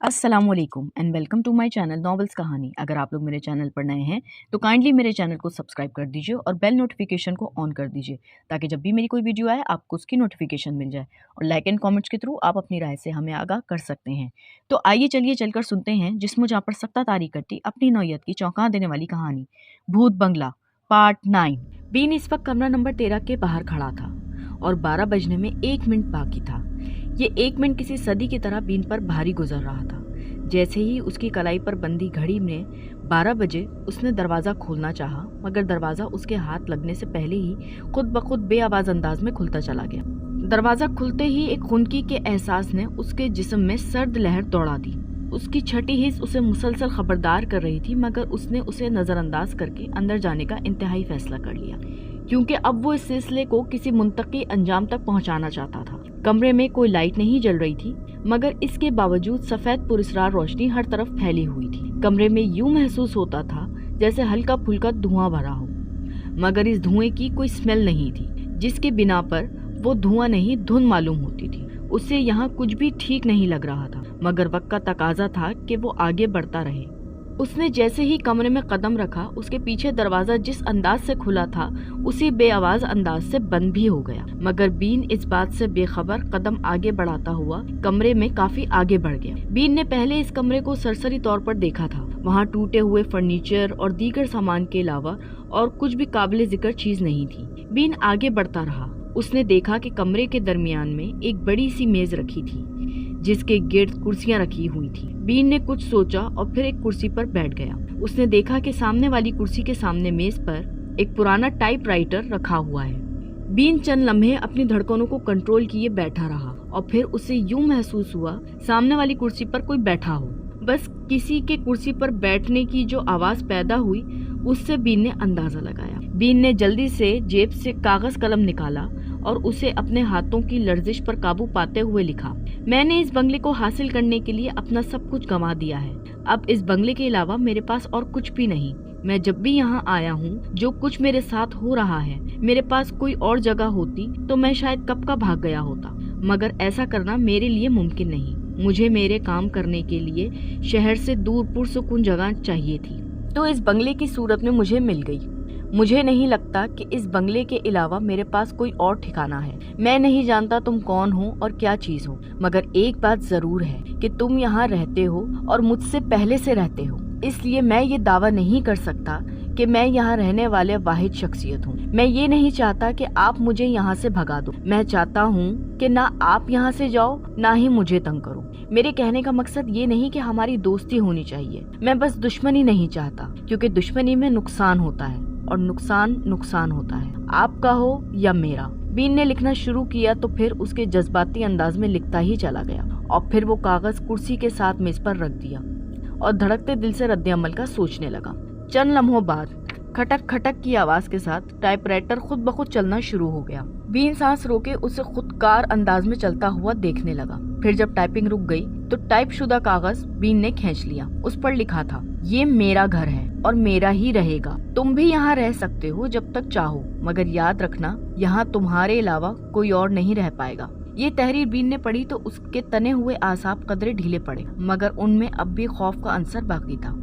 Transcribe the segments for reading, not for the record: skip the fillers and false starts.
अस्सलाम वालेकुम and welcome to my channel novels कहानी। अगर आप लोग मेरे चैनल पर नए हैं तो काइंडली मेरे चैनल को सब्सक्राइब कर दीजिए और बेल नोटिफिकेशन को ऑन कर दीजिए ताकि जब भी मेरी कोई वीडियो आए आपको उसकी नोटिफिकेशन मिल जाए। और लाइक एंड कमेंट्स के थ्रू आप अपनी राय से हमें आगाह कर सकते हैं। तो आइए चलिए चलकर सुनते हैं जिस्म जहाँ पर सख्ता तारी करती अपनी नौयत की चौंका देने वाली कहानी भूत बंगला पार्ट 9। बीन इस वक्त कमरा नंबर 13 के बाहर खड़ा था और 12 बजने में 1 मिनट बाकी था। ये 1 मिनट किसी सदी की तरह बीन पर भारी गुजर रहा था। जैसे ही उसकी कलाई पर बंदी घड़ी में 12 बजे उसने दरवाज़ा खोलना चाहा, मगर दरवाज़ा उसके हाथ लगने से पहले ही खुद ब खुद बेआवाज़ अंदाज में खुलता चला गया। दरवाज़ा खुलते ही एक खुनकी के एहसास ने उसके जिस्म में सर्द लहर दौड़ा दी। उसकी छठी हिस्स उसे मुसलसल खबरदार कर रही थी, मगर उसने उसे नज़रअंदाज करके अंदर जाने का इंतहाई फैसला कर लिया, क्योंकि अब वो इस सिलसिले को किसी मुंतकी अंजाम तक पहुंचाना चाहता था। कमरे में कोई लाइट नहीं जल रही थी, मगर इसके बावजूद सफ़ेद पुरस्रार रोशनी हर तरफ फैली हुई थी। कमरे में यूं महसूस होता था जैसे हल्का फुल्का धुआं भरा हो, मगर इस धुएं की कोई स्मेल नहीं थी, जिसके बिना पर वो धुआं नहीं धुन मालूम होती थी। उसे यहाँ कुछ भी ठीक नहीं लग रहा था, मगर वक्त का तकाजा था कि वो आगे बढ़ता रहे। उसने जैसे ही कमरे में कदम रखा, उसके पीछे दरवाजा जिस अंदाज से खुला था उसी बेआवाज अंदाज से बंद भी हो गया। मगर बीन इस बात से बेखबर कदम आगे बढ़ाता हुआ कमरे में काफी आगे बढ़ गया। बीन ने पहले इस कमरे को सरसरी तौर पर देखा था। वहाँ टूटे हुए फर्नीचर और दीगर सामान के अलावा और कुछ भी काबिल जिक्र चीज नहीं थी। बीन आगे बढ़ता रहा। उसने देखा कि कमरे के दरमियान में एक बड़ी सी मेज रखी थी, जिसके गिर्द कुर्सियां रखी हुई थी। बीन ने कुछ सोचा और फिर एक कुर्सी पर बैठ गया। उसने देखा कि सामने वाली कुर्सी के सामने मेज पर एक पुराना टाइपराइटर रखा हुआ है। बीन चंद लम्हे अपनी धड़कनों को कंट्रोल किए बैठा रहा और फिर उसे यूं महसूस हुआ सामने वाली कुर्सी पर कोई बैठा हो। बस किसी के कुर्सी पर बैठने की जो आवाज पैदा हुई उससे बीन ने अंदाजा लगाया। बीन ने जल्दी से जेब से कागज कलम निकाला और उसे अपने हाथों की लर्जिश पर काबू पाते हुए लिखा, मैंने इस बंगले को हासिल करने के लिए अपना सब कुछ गंवा दिया है। अब इस बंगले के अलावा मेरे पास और कुछ भी नहीं। मैं जब भी यहाँ आया हूँ, जो कुछ मेरे साथ हो रहा है, मेरे पास कोई और जगह होती तो मैं शायद कब का भाग गया होता, मगर ऐसा करना मेरे लिए मुमकिन नहीं। मुझे मेरे काम करने के लिए शहर से दूर पुरसुकून जगह चाहिए थी, तो इस बंगले की सूरत में मुझे मिल गई। मुझे नहीं लगता कि इस बंगले के अलावा मेरे पास कोई और ठिकाना है। मैं नहीं जानता तुम कौन हो और क्या चीज हो, मगर एक बात जरूर है कि तुम यहाँ रहते हो और मुझसे पहले से रहते हो। इसलिए मैं ये दावा नहीं कर सकता कि मैं यहाँ रहने वाले वाहिद शख्सियत हूँ। मैं ये नहीं चाहता कि आप मुझे यहाँ से भगा दो। मैं चाहता हूँ कि ना आप यहाँ से जाओ, ना ही मुझे तंग करो। मेरे कहने का मकसद ये नहीं कि हमारी दोस्ती होनी चाहिए। मैं बस दुश्मनी नहीं चाहता, क्योंकि दुश्मनी में नुकसान होता है और नुकसान होता है, आपका हो या मेरा। बीन ने लिखना शुरू किया तो फिर उसके जज्बाती अंदाज में लिखता ही चला गया और फिर वो कागज कुर्सी के साथ मेज पर रख दिया और धड़कते दिल से रद्द-ए-अमल का सोचने लगा। चंद लम्हों बाद खटक खटक की आवाज के साथ टाइपराइटर खुद ब खुद चलना शुरू हो गया। बीन सांस रोके उसे खुदकार अंदाज में चलता हुआ देखने लगा। फिर जब टाइपिंग रुक गई तो टाइप शुदा कागज बीन ने खींच लिया। उस पर लिखा था, ये मेरा घर है और मेरा ही रहेगा। तुम भी यहाँ रह सकते हो जब तक चाहो, मगर याद रखना यहाँ तुम्हारे अलावा कोई और नहीं रह पाएगा। ये तहरीर बीन ने पढ़ी तो उसके तने हुए आसाब कदरे ढीले पड़े, मगर उनमें अब भी खौफ का अंसर बाकी था।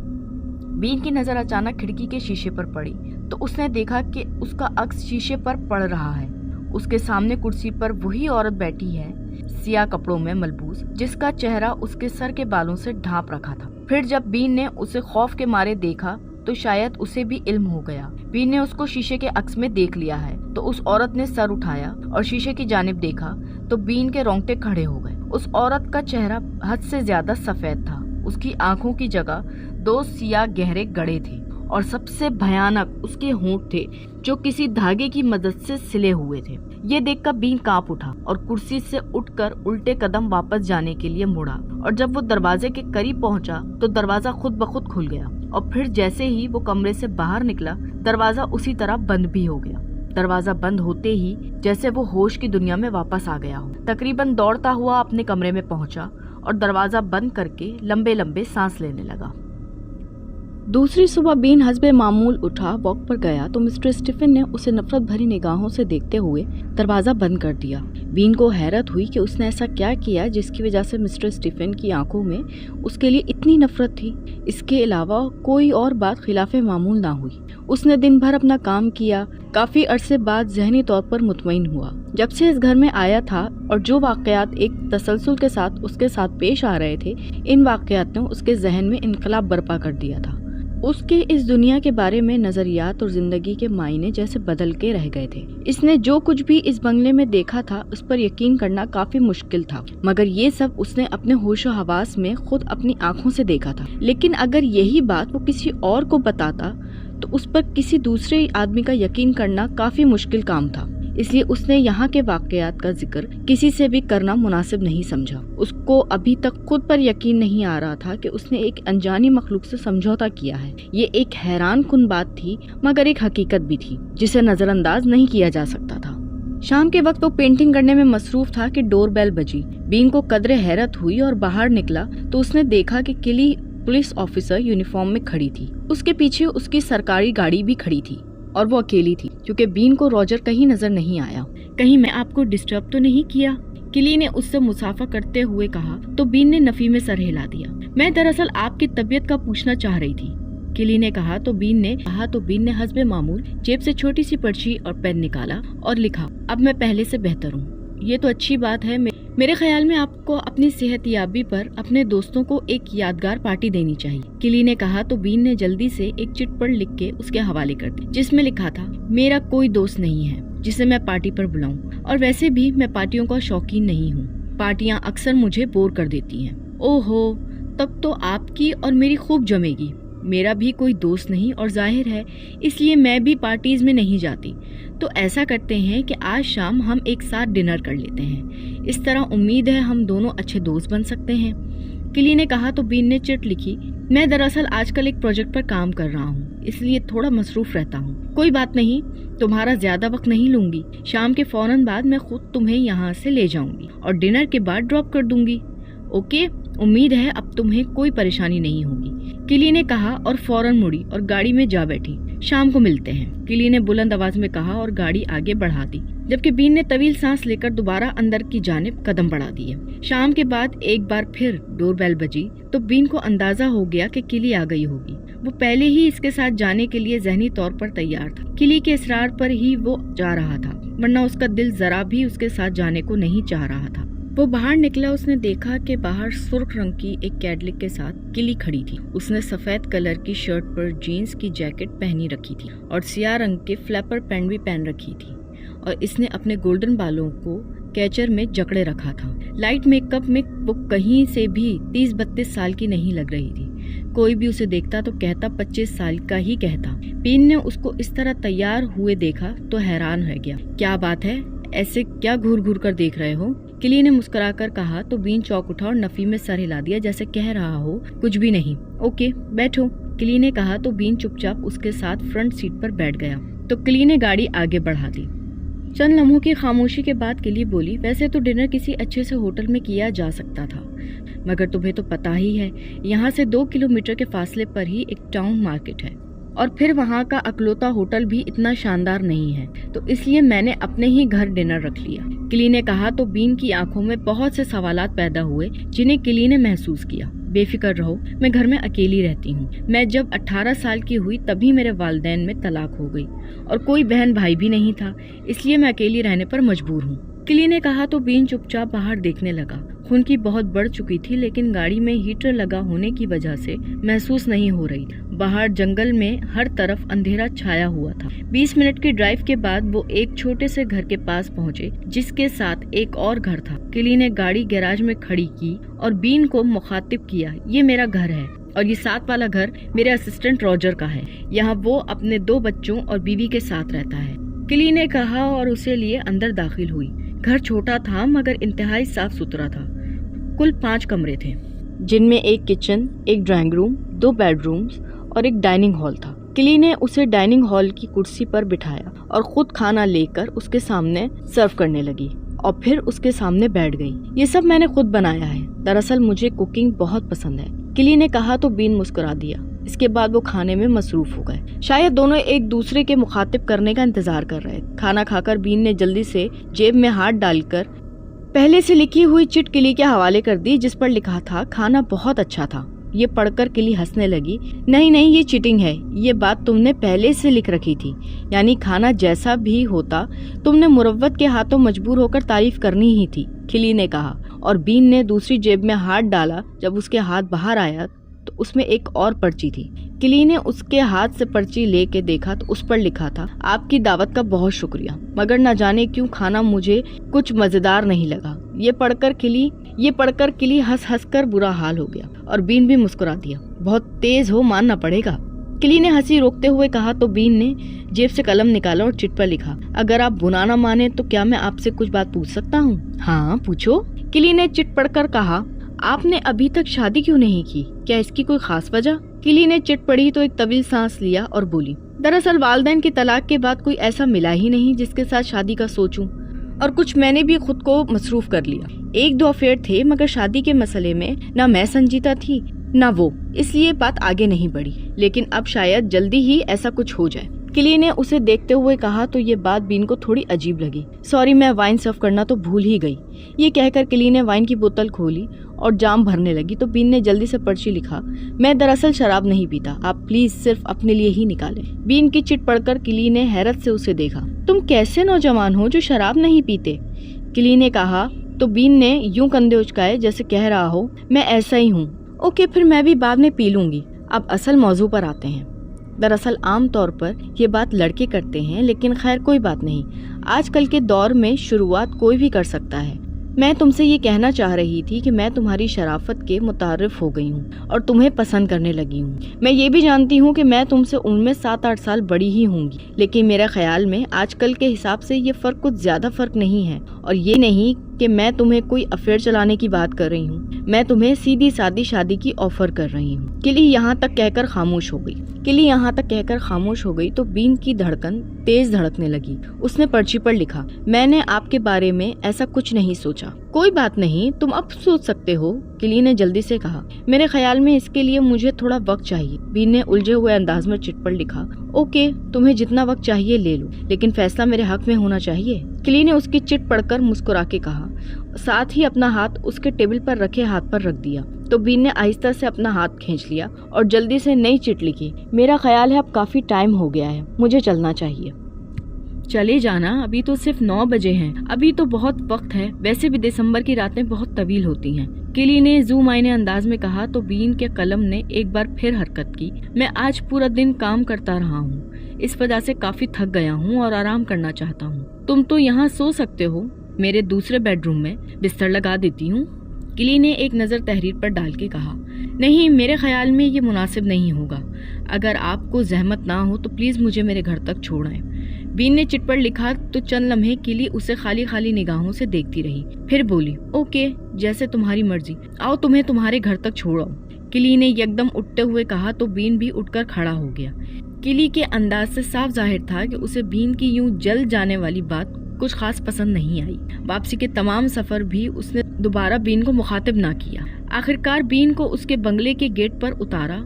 बीन की नजर अचानक खिड़की के शीशे पर पड़ी तो उसने देखा कि उसका अक्स शीशे पर पड़ रहा है। उसके सामने कुर्सी पर वही औरत बैठी है, सियाह कपड़ों में मलबूस, जिसका चेहरा उसके सर के बालों से ढांप रखा था। फिर जब बीन ने उसे खौफ के मारे देखा तो शायद उसे भी इल्म हो गया। बीन ने उसको शीशे के अक्स में देख लिया है तो उस औरत ने सर उठाया और शीशे की जानिब देखा तो बीन के रोंगटे खड़े हो गए। उस औरत का चेहरा हद से ज्यादा सफेद था। उसकी आंखों की जगह 2 सियाह गहरे गड़े थे और सबसे भयानक उसके होंठ थे, जो किसी धागे की मदद से सिले हुए थे। ये देखकर बीन कांप उठा और कुर्सी से उठकर उल्टे कदम वापस जाने के लिए मुड़ा, और जब वो दरवाजे के करीब पहुंचा तो दरवाजा खुद ब खुद खुल गया और फिर जैसे ही वो कमरे से बाहर निकला दरवाजा उसी तरह बंद भी हो गया। दरवाजा बंद होते ही जैसे वो होश की दुनिया में वापस आ गया हो। तकरीबन दौड़ता हुआ अपने कमरे में पहुंचा और दरवाजा बंद करके लंबे लंबे सांस लेने लगा। दूसरी सुबह बीन हस्बे मामूल उठा, वॉक पर गया तो मिस्टर स्टीफन ने उसे नफरत भरी निगाहों से देखते हुए दरवाजा बंद कर दिया। बीन को हैरत हुई कि उसने ऐसा क्या किया जिसकी वजह से मिस्टर स्टीफन की आंखों में उसके लिए इतनी नफरत थी। इसके अलावा कोई और बात खिलाफे मामूल ना हुई। उसने दिन भर अपना काम किया। काफी अरसे बाद ज़हनी तौर पर मुतमईन हुआ। जब से इस घर में आया था और जो वाक़यात एक तसलसल के साथ उसके साथ पेश आ रहे थे, इन वाक़यात ने उसके जहन में इनकलाब बर्पा कर दिया था। उसके इस दुनिया के बारे में नजरियात और जिंदगी के मायने जैसे बदल के रह गए थे। इसने जो कुछ भी इस बंगले में देखा था उस पर यकीन करना काफी मुश्किल था, मगर ये सब उसने अपने होशो हवास में खुद अपनी आंखों से देखा था। लेकिन अगर यही बात वो किसी और को बताता तो उस पर किसी दूसरे आदमी का यकीन करना काफी मुश्किल काम था। इसलिए उसने यहाँ के वाक़यात का जिक्र किसी से भी करना मुनासिब नहीं समझा। उसको अभी तक खुद पर यकीन नहीं आ रहा था कि उसने एक अनजानी मखलूक से समझौता किया है। ये एक हैरान कुन बात थी, मगर एक हकीकत भी थी जिसे नजरअंदाज नहीं किया जा सकता था। शाम के वक्त वो पेंटिंग करने में मसरूफ था कि डोर बेल बजी। बीन को कदरे हैरत हुई और बाहर निकला तो उसने देखा कि किली पुलिस ऑफिसर यूनिफॉर्म में खड़ी थी। उसके पीछे उसकी सरकारी गाड़ी भी खड़ी थी और वो अकेली थी, क्योंकि बीन को रॉजर कहीं नजर नहीं आया। कहीं मैं आपको डिस्टर्ब तो नहीं किया? किली ने उससे मुसाफा करते हुए कहा तो बीन ने नफी में सर हिला दिया। मैं दरअसल आपकी तबीयत का पूछना चाह रही थी, किली ने कहा तो बीन ने हस्बे मामूल जेब से छोटी सी पर्ची और पेन निकाला और लिखा, अब मैं पहले से बेहतर हूँ। ये तो अच्छी बात है। मेरे ख्याल में आपको अपनी सेहतयाबी पर अपने दोस्तों को एक यादगार पार्टी देनी चाहिए, किली ने कहा तो बीन ने जल्दी से एक चिटपट लिख के उसके हवाले कर दी, जिसमें लिखा था, मेरा कोई दोस्त नहीं है जिसे मैं पार्टी पर बुलाऊं, और वैसे भी मैं पार्टियों का शौकीन नहीं हूँ। पार्टियां अक्सर मुझे बोर कर देती हैं। ओहो, तब तो आपकी और मेरी खूब जमेगी। मेरा भी कोई दोस्त नहीं और जाहिर है इसलिए मैं भी पार्टीज में नहीं जाती। तो ऐसा करते हैं कि आज शाम हम एक साथ डिनर कर लेते हैं। इस तरह उम्मीद है हम दोनों अच्छे दोस्त बन सकते हैं, किली ने कहा तो बीन ने चिट लिखी, मैं दरअसल आजकल एक प्रोजेक्ट पर काम कर रहा हूँ, इसलिए थोड़ा मसरूफ रहता हूँ। कोई बात नहीं, तुम्हारा ज्यादा वक्त नहीं लूंगी। शाम के फौरन बाद मैं खुद तुम्हें यहाँ से ले जाऊंगी और डिनर के बाद ड्रॉप कर दूंगी। ओके, उम्मीद है अब तुम्हें कोई परेशानी नहीं होगी, किली ने कहा और फौरन मुड़ी और गाड़ी में जा बैठी। शाम को मिलते हैं, किली ने बुलंद आवाज में कहा और गाड़ी आगे बढ़ा दी, जबकि बीन ने तवील सांस लेकर दोबारा अंदर की जानिब कदम बढ़ा दिए। शाम के बाद एक बार फिर डोरबेल बजी तो बीन को अंदाजा हो गया कि किली आ गई होगी। वो पहले ही इसके साथ जाने के लिए ज़हनी तौर पर तैयार था। किली के इसरार पर ही वो जा रहा था, वरना उसका दिल जरा भी उसके साथ जाने को नहीं चाह रहा था। वो बाहर निकला। उसने देखा कि बाहर सुर्ख रंग की एक कैडलिक के साथ किली खड़ी थी। उसने सफेद कलर की शर्ट पर जीन्स की जैकेट पहनी रखी थी और सियाह रंग के फ्लैपर पैंट भी पहन रखी थी, और इसने अपने गोल्डन बालों को कैचर में जकड़े रखा था। लाइट मेकअप में वो कहीं से भी 30-32 साल की नहीं लग रही थी। कोई भी उसे देखता तो कहता 25 साल का ही कहता। बीन ने उसको इस तरह तैयार हुए देखा तो हैरान रह गया। क्या बात है, ऐसे क्या घूर घूर कर देख रहे हो? किली ने मुस्कुराकर कहा तो बीन चौंक उठा और नफी में सर हिला दिया, जैसे कह रहा हो कुछ भी नहीं। ओके बैठो, किली ने कहा तो बीन चुपचाप उसके साथ फ्रंट सीट पर बैठ गया। तो किली ने गाड़ी आगे बढ़ा दी। चंद लम्हों की खामोशी के बाद किली बोली, वैसे तो डिनर किसी अच्छे से होटल में किया जा सकता था, मगर तुम्हें तो पता ही है यहाँ से 2 किलोमीटर के फासले पर ही एक टाउन मार्केट है, और फिर वहाँ का अकलौता होटल भी इतना शानदार नहीं है, तो इसलिए मैंने अपने ही घर डिनर रख लिया। किली ने कहा तो बीन की आंखों में बहुत से सवालात पैदा हुए जिन्हें किली ने महसूस किया। बेफिक्र रहो, मैं घर में अकेली रहती हूँ। मैं जब 18 साल की हुई तभी मेरे वालिदैन में तलाक हो गई और कोई बहन भाई भी नहीं था, इसलिए मैं अकेली रहने पर मजबूर हूँ। किली ने कहा तो बीन चुपचाप बाहर देखने लगा। खुनकी बहुत बढ़ चुकी थी, लेकिन गाड़ी में हीटर लगा होने की वजह से महसूस नहीं हो रही। बाहर जंगल में हर तरफ अंधेरा छाया हुआ था। 20 मिनट की ड्राइव के बाद वो एक छोटे से घर के पास पहुंचे, जिसके साथ एक और घर था। किली ने गाड़ी गैराज में खड़ी की और बीन को मुखातिब किया, ये मेरा घर है और ये साथ वाला घर मेरे असिस्टेंट रॉजर का है। यहाँ वो अपने 2 बच्चों और बीवी के साथ रहता है, किली ने कहा और उसे लिए अंदर दाखिल हुई। घर छोटा था मगर इंतहाई साफ सुथरा था। कुल 5 कमरे थे, जिनमें एक किचन, एक ड्राइंग रूम, 2 बेडरूम्स और एक डाइनिंग हॉल था। किली ने उसे डाइनिंग हॉल की कुर्सी पर बिठाया और खुद खाना लेकर उसके सामने सर्व करने लगी और फिर उसके सामने बैठ गई। ये सब मैंने खुद बनाया है, दरअसल मुझे कुकिंग बहुत पसंद है, किली ने कहा तो बीन मुस्कुरा दिया। اس کے بعد وہ کھانے میں مصروف ہو گئے۔ شاید دونوں ایک دوسرے کے مخاطب کرنے کا انتظار کر رہے۔ کھانا کھا کر بین نے جلدی سے جیب میں ہاتھ ڈال کر پہلے سے لکھی ہوئی چٹ کلی کے حوالے کر دی جس پر لکھا تھا کھانا بہت اچھا تھا۔ یہ پڑھ کر کلی ہنسنے لگی۔ نہیں یہ چیٹنگ ہے، یہ بات تم نے پہلے سے لکھ رکھی تھی، یعنی کھانا جیسا بھی ہوتا تم نے مروت کے ہاتھوں مجبور ہو کر تعریف کرنی ہی تھی، کلی نے کہا، اور بین نے دوسری جیب میں ہاتھ ڈالا۔ جب اس کے ہاتھ باہر آیا تو اس میں ایک اور پرچی تھی۔ کلی نے اس کے ہاتھ سے پرچی لے کے دیکھا تو اس پر لکھا تھا آپ کی دعوت کا بہت شکریہ، مگر نہ جانے کیوں کھانا مجھے کچھ مزیدار نہیں لگا۔ یہ پڑھ کر کلی ہنس کر برا حال ہو گیا اور بین بھی مسکرا دیا۔ بہت تیز ہو، ماننا پڑے گا، کلی نے ہنسی روکتے ہوئے کہا تو بین نے جیب سے قلم نکالا اور چٹ پر لکھا اگر آپ برا نہ مانے تو کیا میں آپ سے کچھ بات پوچھ سکتا ہوں؟ ہاں پوچھو، کلی نے چٹ پڑھ کر کہا آپ نے ابھی تک شادی کیوں نہیں کی؟ کیا اس کی کوئی خاص وجہ؟ کلی نے چٹ پڑھی تو ایک طویل سانس لیا اور بولی دراصل والدین کی طلاق کے بعد کوئی ایسا ملا ہی نہیں جس کے ساتھ شادی کا سوچوں، اور کچھ میں نے بھی خود کو مصروف کر لیا۔ ایک دو افیئر تھے مگر شادی کے مسئلے میں نہ میں سنجیدہ تھی نہ وہ، اس لیے بات آگے نہیں بڑھی، لیکن اب شاید جلدی ہی ایسا کچھ ہو جائے۔ کلی نے اسے دیکھتے ہوئے کہا تو یہ بات بین کو تھوڑی عجیب لگی۔ سوری، میں وائن سرو کرنا تو بھول ہی گئی۔ یہ کہہ کر کلی نے وائن کی بوتل کھولی اور جام بھرنے لگی تو بین نے جلدی سے پرچی لکھا میں دراصل شراب نہیں پیتا، آپ پلیز صرف اپنے لیے ہی نکالیں۔ بین کی چٹ پڑھ کر کلی نے حیرت سے اسے دیکھا۔ تم کیسے نوجوان ہو جو شراب نہیں پیتے؟ کلی نے کہا تو بین نے یوں کندھے اچکائے جیسے کہہ رہا ہو میں ایسا ہی ہوں۔ اوکے، پھر میں بھی بعد میں پی لوں گی۔ اب اصل موضوع پر آتے ہیں۔ دراصل عام طور پر یہ بات لڑکے کرتے ہیں، لیکن خیر کوئی بات نہیں، آج کل کے دور میں شروعات کوئی بھی کر سکتا ہے۔ میں تم سے یہ کہنا چاہ رہی تھی کہ میں تمہاری شرافت کے متعارف ہو گئی ہوں اور تمہیں پسند کرنے لگی ہوں۔ میں یہ بھی جانتی ہوں کہ میں تم سے عمر میں 7-8 سال بڑی ہی ہوں گی، لیکن میرے خیال میں آج کل کے حساب سے یہ فرق کچھ زیادہ فرق نہیں ہے، اور یہ نہیں کہ میں تمہیں کوئی افیئر چلانے کی بات کر رہی ہوں، میں تمہیں سیدھی سادی شادی کی آفر کر رہی ہوں۔ کلی یہاں تک کہہ کر خاموش ہو گئی تو بین کی دھڑکن تیز دھڑکنے لگی۔ اس نے پرچی پر لکھا میں نے آپ کے بارے میں ایسا کچھ نہیں سوچا۔ کوئی بات نہیں، تم اب سوچ سکتے ہو، کلی نے جلدی سے کہا۔ میرے خیال میں اس کے لیے مجھے تھوڑا وقت چاہیے۔ بین نے الجھے ہوئے انداز میں چٹ پر لکھا اوکے، تمہیں جتنا وقت چاہیے لے لو، لیکن فیصلہ میرے حق میں ہونا چاہیے۔ کلی نے اس کی چٹ پڑھ کر مسکرا کے کہا، ساتھ ہی اپنا ہاتھ اس کے ٹیبل پر رکھے ہاتھ پر رکھ دیا تو بین نے آہستہ سے اپنا ہاتھ کھینچ لیا اور جلدی سے نئی چٹ لکھی میرا خیال ہے اب کافی ٹائم ہو گیا ہے، مجھے چلنا چاہیے۔ چلے جانا، ابھی تو صرف 9 بجے ہیں، ابھی تو بہت وقت ہے، ویسے بھی دسمبر کی راتیں بہت طویل ہوتی ہیں، کلی نے زو معنی انداز میں کہا تو بین کے قلم نے ایک بار پھر حرکت کی۔ میں آج پورا دن کام کرتا رہا ہوں، اس وجہ سے کافی تھک گیا ہوں اور آرام کرنا چاہتا ہوں۔ تم تو یہاں سو سکتے ہو، میرے دوسرے بیڈ روم میں بستر لگا دیتی ہوں، کلی نے ایک نظر تحریر پر ڈال کے کہا۔ نہیں، میرے خیال میں یہ مناسب نہیں ہوگا، اگر آپ کو زحمت نہ ہو تو پلیز مجھے میرے گھر تک چھوڑیں۔ بین نے چٹ پر لکھا تو چند لمحے کلی اسے خالی نگاہوں سے دیکھتی رہی، پھر بولی اوکے، جیسے تمہاری مرضی، آؤ تمہیں تمہارے گھر تک چھوڑاؤ۔ کلی نے یکدم اٹھتے ہوئے کہا تو بین بھی اٹھ کر کھڑا ہو گیا۔ کلی کے انداز سے صاف ظاہر تھا کہ اسے بین کی یوں جل جانے والی بات کچھ خاص پسند نہیں آئی۔ واپسی کے تمام سفر بھی اس نے دوبارہ بین کو مخاطب نہ کیا۔ آخرکار بین کو اس کے بنگلے کے گیٹ پر اتارا۔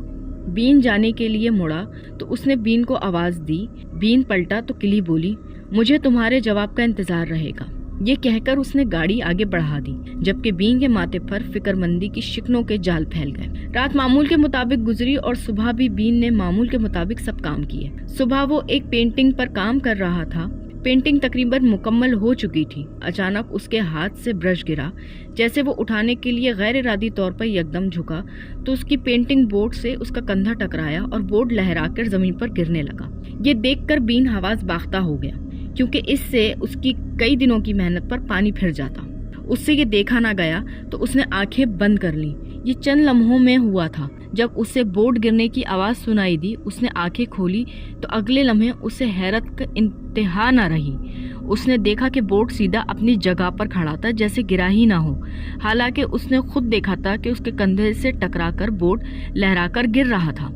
بین جانے کے لیے مڑا تو اس نے بین کو آواز دی۔ بین پلٹا تو کلی بولی مجھے تمہارے جواب کا انتظار رہے گا۔ یہ کہہ کر اس نے گاڑی آگے بڑھا دی، جبکہ بین کے ماتھے پر فکر مندی کی شکنوں کے جال پھیل گئے۔ رات معمول کے مطابق گزری اور صبح بھی بین نے معمول کے مطابق سب کام کیے۔ صبح وہ ایک پینٹنگ پر کام کر رہا تھا، پینٹنگ تقریباً مکمل ہو چکی تھی۔ اچانک اس کے ہاتھ سے برش گرا، جیسے وہ اٹھانے کے لیے غیر ارادی طور پر یکدم جھکا تو اس کی پینٹنگ بورڈ سے اس کا کندھا ٹکرایا اور بورڈ لہرا کر زمین پر گرنے لگا۔ یہ دیکھ کر بین حواس باختہ ہو گیا، کیونکہ اس سے اس کی کئی دنوں کی محنت پر پانی پھر جاتا۔ اس سے یہ دیکھا نہ گیا تو اس نے آنکھیں بند کر لیں۔ یہ چند لمحوں میں ہوا تھا۔ جب اسے بورڈ گرنے کی آواز سنائی دی، اس نے آنکھیں کھولی تو اگلے لمحے اسے حیرت کا انتہا نہ رہی۔ اس نے دیکھا کہ بورڈ سیدھا اپنی جگہ پر کھڑا تھا، جیسے گرا ہی نہ ہو، حالانکہ اس نے خود دیکھا تھا کہ اس کے کندھے سے ٹکرا کر بورڈ لہرا کر گر رہا تھا۔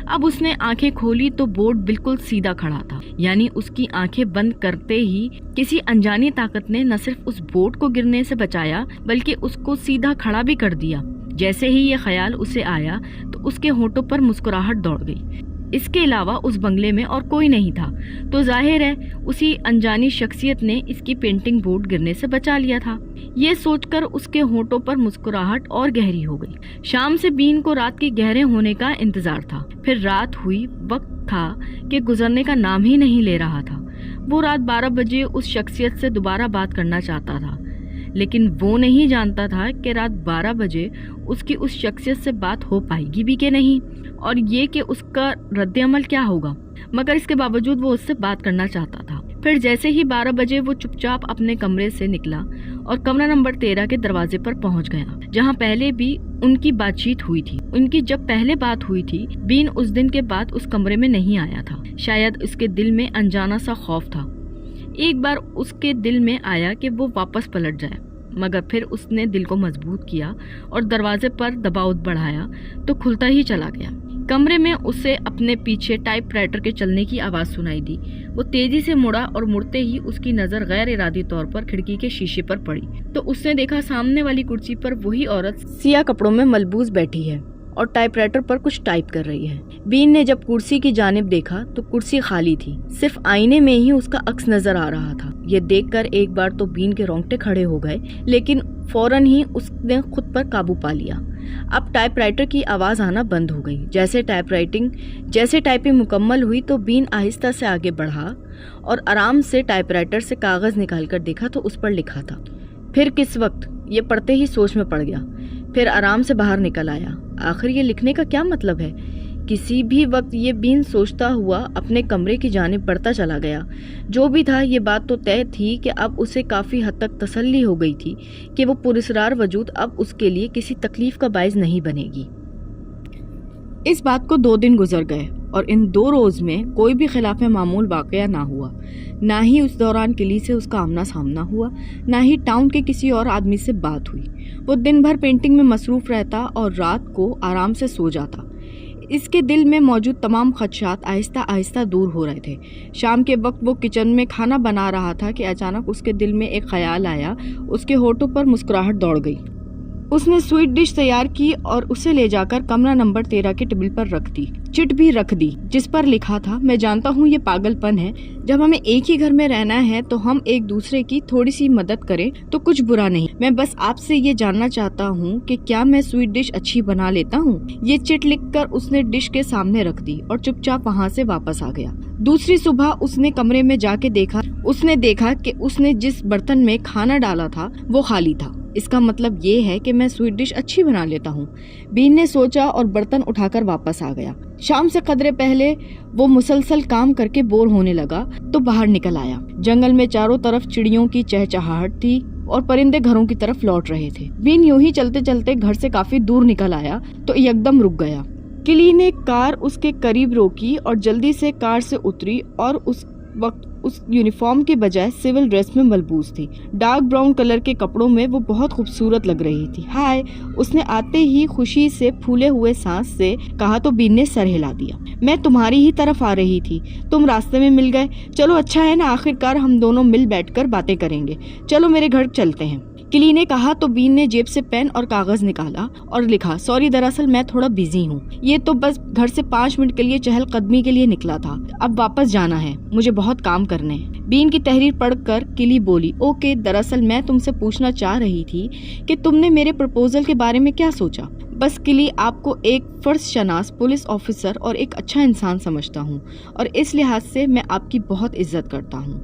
اب اس نے آنکھیں کھولی تو بورڈ بالکل سیدھا کھڑا تھا، یعنی اس کی آنکھیں بند کرتے ہی کسی انجانی طاقت نے نہ صرف اس بورڈ کو گرنے سے بچایا بلکہ اس کو سیدھا کھڑا بھی کر دیا۔ جیسے ہی یہ خیال اسے آیا تو اس کے ہونٹوں پر مسکراہٹ دوڑ گئی۔ اس کے علاوہ اس بنگلے میں اور کوئی نہیں تھا، تو ظاہر ہے اسی انجانی شخصیت نے اس کی پینٹنگ بورڈ گرنے سے بچا لیا تھا۔ یہ سوچ کر اس کے ہونٹوں پر مسکراہٹ اور گہری ہو گئی۔ شام سے بین کو رات کے گہرے ہونے کا انتظار تھا۔ پھر رات ہوئی، وقت تھا کہ گزرنے کا نام ہی نہیں لے رہا تھا۔ وہ رات 12 بجے اس شخصیت سے دوبارہ بات کرنا چاہتا تھا، لیکن وہ نہیں جانتا تھا کہ رات 12 بجے اس کی اس شخصیت سے بات ہو پائے گی بھی کہ نہیں، اور یہ کہ اس کا رد عمل کیا ہوگا، مگر اس کے باوجود وہ اس سے بات کرنا چاہتا تھا۔ پھر جیسے ہی 12 بجے وہ چپ چاپ اپنے کمرے سے نکلا اور کمرہ نمبر 13 کے دروازے پر پہنچ گیا، جہاں پہلے بھی ان کی بات چیت ہوئی تھی۔ ان کی جب پہلے بات ہوئی تھی، بین اس دن کے بعد اس کمرے میں نہیں آیا تھا۔ شاید اس کے دل میں انجانا سا خوف تھا۔ ایک بار اس کے دل میں آیا کہ وہ واپس پلٹ جائے، مگر پھر اس نے دل کو مضبوط کیا اور دروازے پر دباؤ بڑھایا تو کھلتا ہی چلا گیا۔ کمرے میں اسے اپنے پیچھے ٹائپ رائٹر کے چلنے کی آواز سنائی دی۔ وہ تیزی سے مڑا اور مڑتے ہی اس کی نظر غیر ارادی طور پر کھڑکی کے شیشے پر پڑی، تو اس نے دیکھا سامنے والی کرسی پر وہی عورت سیاہ کپڑوں میں ملبوس بیٹھی ہے اور ٹائپ رائٹر پر کچھ ٹائپ کر رہی ہے۔ بین نے جب کرسی کی جانب دیکھا تو کرسی خالی تھی، صرف آئینے میں ہی اس کا عکس نظر آ رہا تھا۔ یہ دیکھ کر ایک بار تو بین کے رونگٹے کھڑے ہو گئے، لیکن فوراً ہی اس نے خود پر قابو پا لیا۔ اب ٹائپ رائٹر کی آواز آنا بند ہو گئی۔ جیسے ٹائپنگ مکمل ہوئی تو بین آہستہ سے آگے بڑھا اور آرام سے ٹائپ رائٹر سے کاغذ نکال کر دیکھا تو اس پر لکھا تھا۔ پھر کس وقت، یہ پڑھتے ہی سوچ میں پڑ گیا۔ پھر آرام سے باہر نکل آیا۔ آخر یہ لکھنے کا کیا مطلب ہے؟ کسی بھی وقت یہ بین سوچتا ہوا اپنے کمرے کی جانب بڑھتا چلا گیا۔ جو بھی تھا، یہ بات تو طے تھی کہ اب اسے کافی حد تک تسلی ہو گئی تھی کہ وہ پراسرار وجود اب اس کے لیے کسی تکلیف کا باعث نہیں بنے گی۔ اس بات کو 2 دن گزر گئے اور ان 2 روز میں کوئی بھی خلاف معمول واقعہ نہ ہوا۔ نہ ہی اس دوران کلی سے اس کا آمنا سامنا ہوا، نہ ہی ٹاؤن کے کسی اور آدمی سے بات ہوئی۔ وہ دن بھر پینٹنگ میں مصروف رہتا اور رات کو آرام سے سو جاتا۔ اس کے دل میں موجود تمام خدشات آہستہ آہستہ دور ہو رہے تھے۔ شام کے وقت وہ کچن میں کھانا بنا رہا تھا کہ اچانک اس کے دل میں ایک خیال آیا۔ اس کے ہونٹوں پر مسکراہٹ دوڑ گئی۔ اس نے سویٹ ڈش تیار کی اور اسے لے جا کر کمرہ نمبر 13 کے ٹیبل پر رکھ دی۔ چٹ بھی رکھ دی جس پر لکھا تھا، میں جانتا ہوں یہ پاگل پن ہے، جب ہمیں ایک ہی گھر میں رہنا ہے تو ہم ایک دوسرے کی تھوڑی سی مدد کریں تو کچھ برا نہیں۔ میں بس آپ سے یہ جاننا چاہتا ہوں کہ کیا میں سویٹ ڈش اچھی بنا لیتا ہوں؟ یہ چٹ لکھ کر اس نے ڈش کے سامنے رکھ دی اور چپ چاپ وہاں سے واپس آ گیا۔ دوسری صبح اس نے کمرے میں جا کے دیکھا کہ اس نے جس برتن میں کھانا ڈالا تھا وہ خالی تھا۔ اس کا مطلب یہ ہے کہ میں سویٹ ڈش اچھی بنا لیتا ہوں، بین نے سوچا اور برتن اٹھا کر واپس آ گیا۔ شام سے قدرے پہلے وہ مسلسل کام کر کے بور ہونے لگا تو باہر نکل آیا۔ جنگل میں چاروں طرف چڑیوں کی چہچہاہٹ تھی اور پرندے گھروں کی طرف لوٹ رہے تھے۔ بین یوں ہی چلتے چلتے گھر سے کافی دور نکل آیا تو یکدم رک گیا۔ کلی نے کار اس کے قریب روکی اور جلدی سے کار سے اتری اور اس وقت اس یونیفارم کے بجائے سول ڈریس میں ملبوس تھی۔ ڈارک براؤن کلر کے کپڑوں میں وہ بہت خوبصورت لگ رہی تھی۔ ہائے، اس نے آتے ہی خوشی سے پھولے ہوئے سانس سے کہا تو بین نے سر ہلا دیا۔ میں تمہاری ہی طرف آ رہی تھی، تم راستے میں مل گئے۔ چلو اچھا ہے نا، آخر کار ہم دونوں مل بیٹھ کر باتیں کریں گے۔ چلو میرے گھر چلتے ہیں، کلی نے کہا تو بین نے جیب سے پین اور کاغذ نکالا اور لکھا، سوری دراصل میں تھوڑا بیزی ہوں، یہ تو بس گھر سے 5 منٹ کے لیے چہل قدمی کے لیے نکلا تھا، اب واپس جانا ہے، مجھے بہت کام کرنے ہیں۔ بین کی تحریر پڑھ کر کلی بولی، اوکے، دراصل میں تم سے پوچھنا چاہ رہی تھی کہ تم نے میرے پرپوزل کے بارے میں کیا سوچا۔ بس کلی، آپ کو ایک فرض شناس پولیس آفیسر اور ایک اچھا انسان سمجھتا ہوں اور اس لحاظ سے میں آپ کی بہت عزت کرتا ہوں،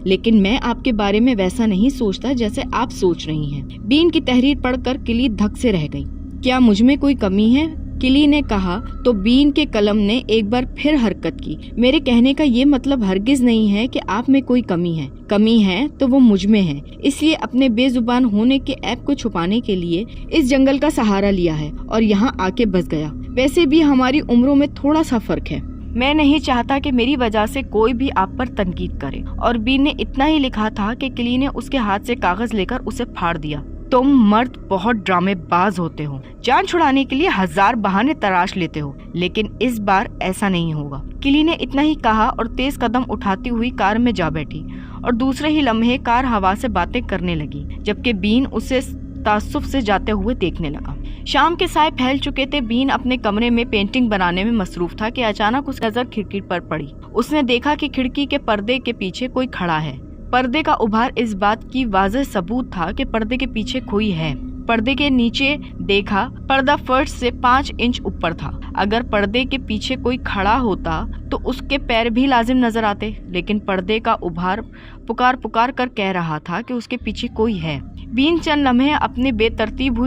لیکن میں آپ کے بارے میں ویسا نہیں سوچتا جیسے آپ سوچ رہی ہیں۔ بین کی تحریر پڑھ کر کلی دھک سے رہ گئی۔ کیا مجھ میں کوئی کمی ہے؟ کلی نے کہا تو بین کے قلم نے ایک بار پھر حرکت کی۔ میرے کہنے کا یہ مطلب ہرگز نہیں ہے کہ آپ میں کوئی کمی ہے تو وہ مجھ میں ہے، اس لیے اپنے بے زبان ہونے کے عیب کو چھپانے کے لیے اس جنگل کا سہارا لیا ہے اور یہاں آ کے بس گیا۔ ویسے بھی ہماری عمروں میں تھوڑا سا فرق ہے، میں نہیں چاہتا کہ میری وجہ سے کوئی بھی آپ پر تنقید کرے۔ اور بین نے اتنا ہی لکھا تھا کہ کلی نے اس کے ہاتھ سے کاغذ لے کر اسے پھاڑ دیا۔ تم مرد بہت ڈرامے باز ہوتے ہو، جان چھڑانے کے لیے 1000 بہانے تراش لیتے ہو، لیکن اس بار ایسا نہیں ہوگا۔ کلی نے اتنا ہی کہا اور تیز قدم اٹھاتی ہوئی کار میں جا بیٹھی اور دوسرے ہی لمحے کار ہوا سے باتیں کرنے لگی، جبکہ بین اسے ताज्जुब से जाते हुए देखने लगा। शाम के साए फैल चुके थे। बीन अपने कमरे में पेंटिंग बनाने में मसरूफ था कि अचानक उसकी नजर खिड़की पर पड़ी। उसने देखा कि खिड़की के पर्दे के पीछे कोई खड़ा है। पर्दे का उभार इस बात की वाज़ेह सबूत था कि पर्दे के पीछे कोई है। पर्दे के नीचे देखा, पर्दा फर्श से 5 इंच ऊपर था। अगर पर्दे के पीछे कोई खड़ा होता तो उसके पैर भी लाजिम नजर आते, लेकिन पर्दे का उभार पुकार पुकार कर कह रहा था कि उसके पीछे कोई है। बीन चंद लम्हे अपने बेतरतीब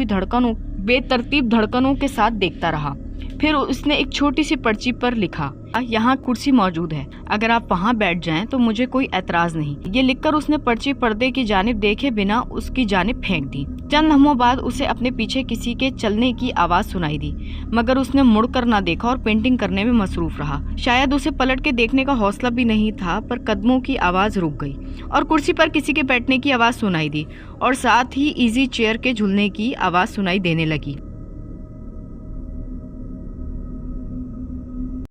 धड़कनों के साथ देखता रहा। फिर उसने एक छोटी सी पर्ची पर लिखा, यहाँ कुर्सी मौजूद है, अगर आप वहाँ बैठ जाएं तो मुझे कोई एतराज नहीं। ये लिखकर उसने पर्ची पर्दे की जानिब देखे बिना उसकी जानिब फेंक दी। चंद लम्हों बाद उसे अपने पीछे किसी के चलने की आवाज सुनाई दी, मगर उसने मुड़कर ना देखा और पेंटिंग करने में मसरूफ रहा। शायद उसे पलट के देखने का हौसला भी नहीं था, पर कदमों की आवाज रुक गई और कुर्सी पर किसी के बैठने की आवाज सुनाई दी और साथ ही इजी चेयर के झूलने की आवाज सुनाई देने लगी।